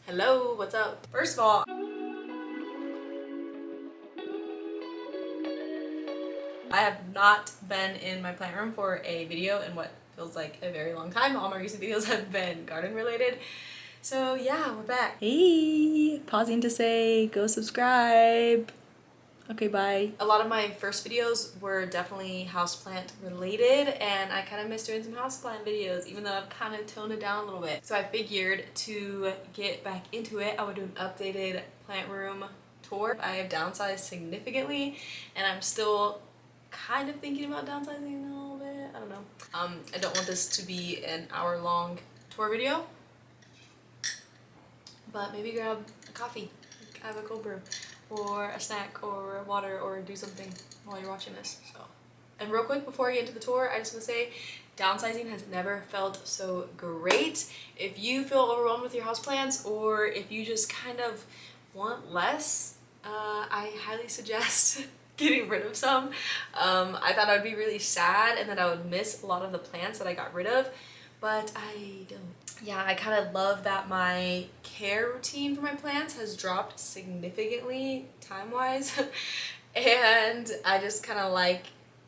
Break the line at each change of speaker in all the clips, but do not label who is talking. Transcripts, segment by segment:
Hello, what's up? First of all, I have not been in my plant room for a video in what feels like a very long time. All my recent videos have been garden related. So yeah, we're back. Hey, pausing to say go subscribe. Okay, bye. A lot of my first videos were definitely houseplant related, and I kind of miss doing some houseplant videos, even though I've kind of toned it down a little bit. So I figured to get back into it, I would do an updated plant room tour. I have downsized significantly, and I'm still kind of thinking about downsizing a little bit. I don't know. I don't want this to be an hour-long tour video, but maybe grab a coffee, have a cold brew, or a snack, or water, or do something while you're watching this. So, and real quick before I get into the tour, I just want to say downsizing has never felt so great. If you feel overwhelmed with your houseplants, or if you just kind of want less, I highly suggest getting rid of some. I thought I would be really sad and that I would miss a lot of the plants that I got rid of, but I don't. Yeah, I kind of love that my care routine for my plants has dropped significantly time-wise. And I just kind of like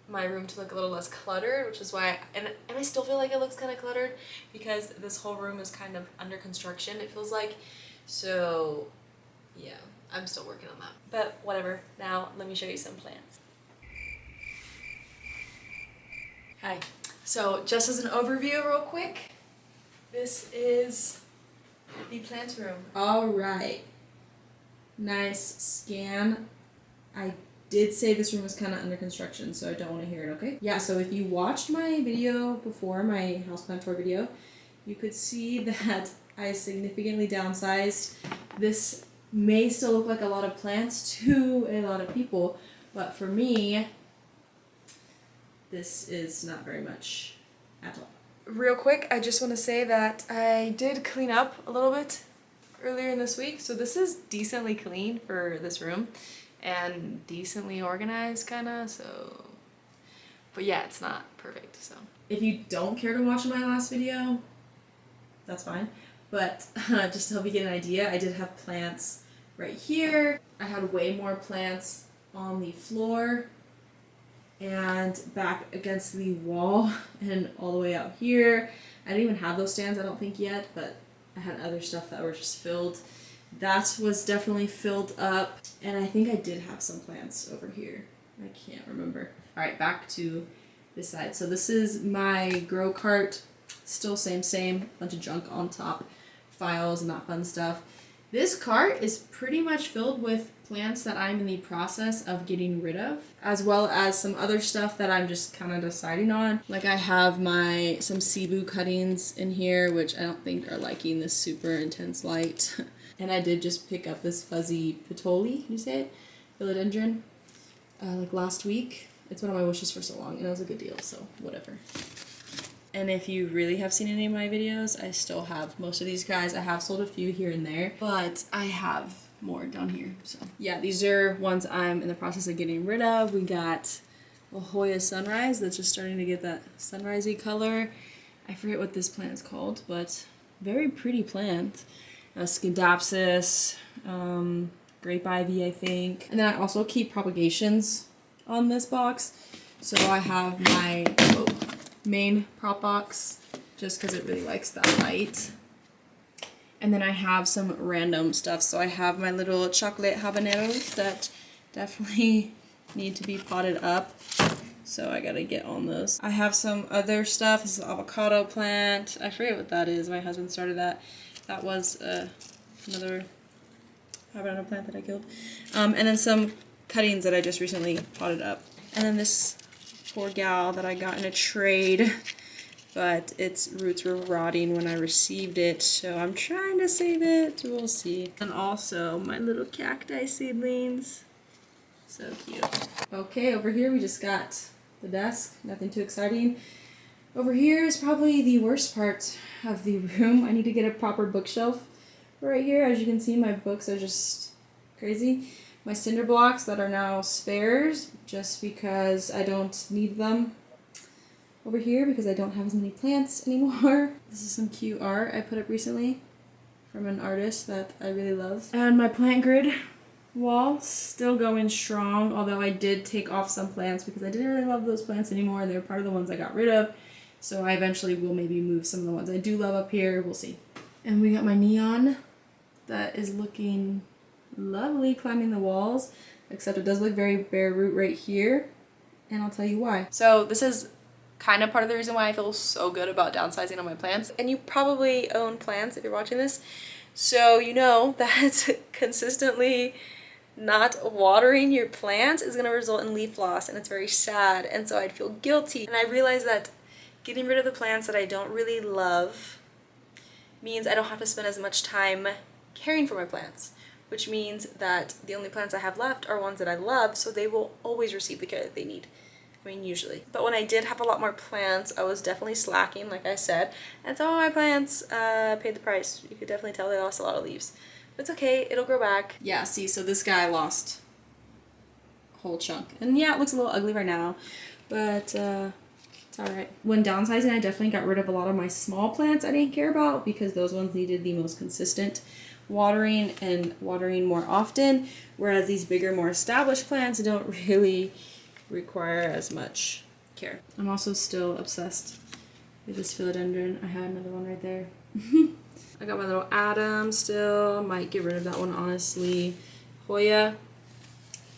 my room to look a little less cluttered, which is why, and I still feel like it looks kind of cluttered because this whole room is kind of under construction, it feels like. So yeah, I'm still working on that. But whatever, now let me show you some plants. Hi. So just as an overview real quick, this is the plant room.
All right. Nice scan. I did say this room was kind of under construction, so I don't want to hear it, okay? Yeah, so if you watched my video before, my houseplant tour video, you could see that I significantly downsized. This may still look like a lot of plants to a lot of people, but for me, this is not very much at all.
Real quick, I just want to say that I did clean up a little bit earlier in this week, so this is decently clean for this room and decently organized kind of, so, but yeah, it's not perfect. So
if you don't care to watch my last video, that's fine, but just to help you get an idea, I did have plants right here. I had way more plants on the floor and back against the wall and all the way out here. I didn't even have those stands, I don't think, yet, but I had other stuff that were just filled. That was definitely filled up, and I think I did have some plants over here. I can't remember. All right, back to this side. So this is my grow cart. Still same, bunch of junk on top, files and that fun stuff. This cart is pretty much filled with plants that I'm in the process of getting rid of, as well as some other stuff that I'm just kind of deciding on. Like I have some cebu cuttings in here, which I don't think are liking this super intense light. And I did just pick up this fuzzy patoli, you say it? Philodendron, like last week. It's one of my wishes for so long, and it was a good deal, so whatever. And if you really have seen any of my videos, I still have most of these guys. I have sold a few here and there, but I have more down here. So yeah, these are ones I'm in the process of getting rid of. We got La Jolla Sunrise that's just starting to get that sunrisey color. I forget what this plant is called, but very pretty plant. Scindapsus, grape ivy, I think. And then I also keep propagations on this box. So I have my main prop box just because it really likes that light. And then I have some random stuff. So I have my little chocolate habaneros that definitely need to be potted up. So I gotta get on those. I have some other stuff. This is an avocado plant. I forget what that is. My husband started that. That was another habanero plant that I killed. And then some cuttings that I just recently potted up. And then this poor gal that I got in a trade, but its roots were rotting when I received it, so I'm trying to save it. We'll see. And also my little cacti seedlings. So cute. Okay, over here we just got the desk. Nothing too exciting. Over here is probably the worst part of the room. I need to get a proper bookshelf right here. As you can see, my books are just crazy. My cinder blocks that are now spares just because I don't need them over here because I don't have as many plants anymore. This is some cute art I put up recently. from an artist that I really love. And my plant grid wall still going strong, although I did take off some plants because I didn't really love those plants anymore. They're part of the ones I got rid of. So I eventually will maybe move some of the ones I do love up here. We'll see. And we got my neon that is looking lovely climbing the walls, except it does look very bare root right here. And I'll tell you why. So this is kind of part of the reason why I feel so good about downsizing on my plants. And you probably own plants if you're watching this. So you know that consistently not watering your plants is going to result in leaf loss, and it's very sad. And so I'd feel guilty. And I realized that getting rid of the plants that I don't really love means I don't have to spend as much time caring for my plants, which means that the only plants I have left are ones that I love, so they will always receive the care that they need. I mean, usually. But when I did have a lot more plants, I was definitely slacking, like I said, and some of my plants paid the price. You could definitely tell they lost a lot of leaves. But it's okay, it'll grow back. Yeah, see, so this guy lost a whole chunk. And yeah, it looks a little ugly right now, but it's alright. When downsizing, I definitely got rid of a lot of my small plants I didn't care about because those ones needed the most consistent watering and watering more often, whereas these bigger, more established plants don't really require as much care. I'm also still obsessed with this philodendron. I have another one right there. I got my little Adam still. Might get rid of that one, honestly. Hoya,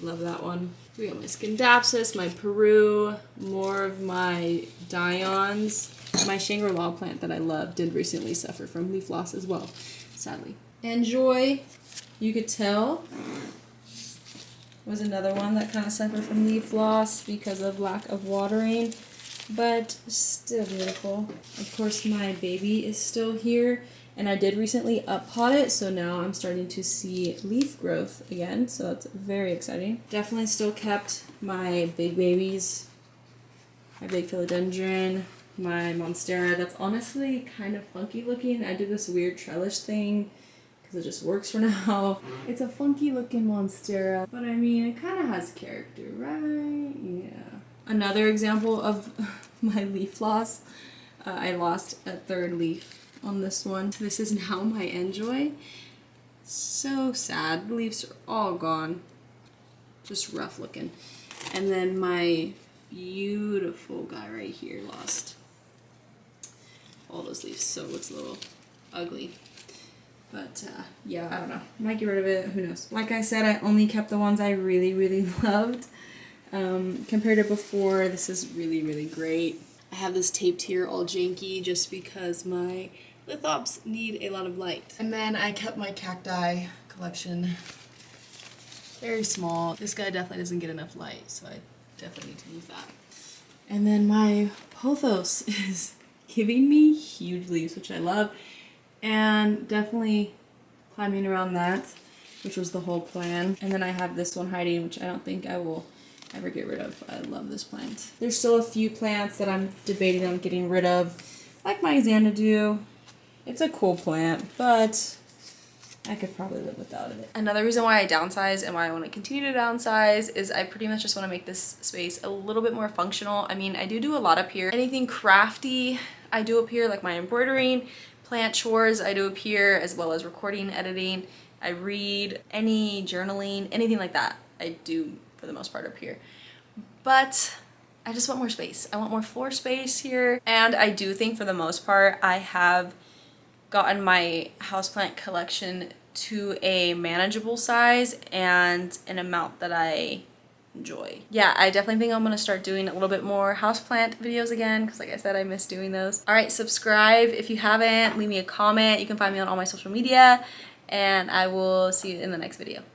love that one. We got my Scindapsus, my Peru, more of my Dions. My Shangri-La plant that I love did recently suffer from leaf loss as well, sadly. Enjoy, you could tell, was another one that kind of suffered from leaf loss because of lack of watering, but still beautiful. Of course, my baby is still here, and I did recently up-pot it, so now I'm starting to see leaf growth again, so that's very exciting. Definitely still kept my big babies, my big philodendron, my monstera. That's honestly kind of funky looking. I did this weird trellis thing because it just works for now. It's a funky looking monstera, but I mean, it kind of has character, right? Yeah. Another example of my leaf loss, I lost a third leaf on this one. This is now my Enjoy. So sad. The leaves are all gone. Just rough looking. And then my beautiful guy right here lost all those leaves, so it looks a little ugly. But yeah, I don't know. Might get rid of it. Who knows? Like I said, I only kept the ones I really, really loved. Compared to before, this is really, really great. I have this taped here all janky just because my lithops need a lot of light. And then I kept my cacti collection very small. This guy definitely doesn't get enough light, so I definitely need to move that. And then my pothos is giving me huge leaves, which I love. And definitely climbing around that, which was the whole plan. And then I have this one hiding, which I don't think I will ever get rid of. I love this plant. There's still a few plants that I'm debating on getting rid of, like my Xanadu. It's a cool plant, but I could probably live without it. Another reason why I downsize and why I want to continue to downsize is I pretty much just want to make this space a little bit more functional. I mean, I do a lot up here. Anything crafty I do up here, like my embroidering, plant chores I do up here, as well as recording, editing. I read, any journaling, anything like that I do for the most part up here. But I just want more space. I want more floor space here. And I do think for the most part I have gotten my houseplant collection to a manageable size and an amount that I enjoy. Yeah, I definitely think I'm gonna start doing a little bit more houseplant videos again because like I said, I miss doing those. All right, subscribe if you haven't, leave me a comment. You can find me on all my social media and I will see you in the next video.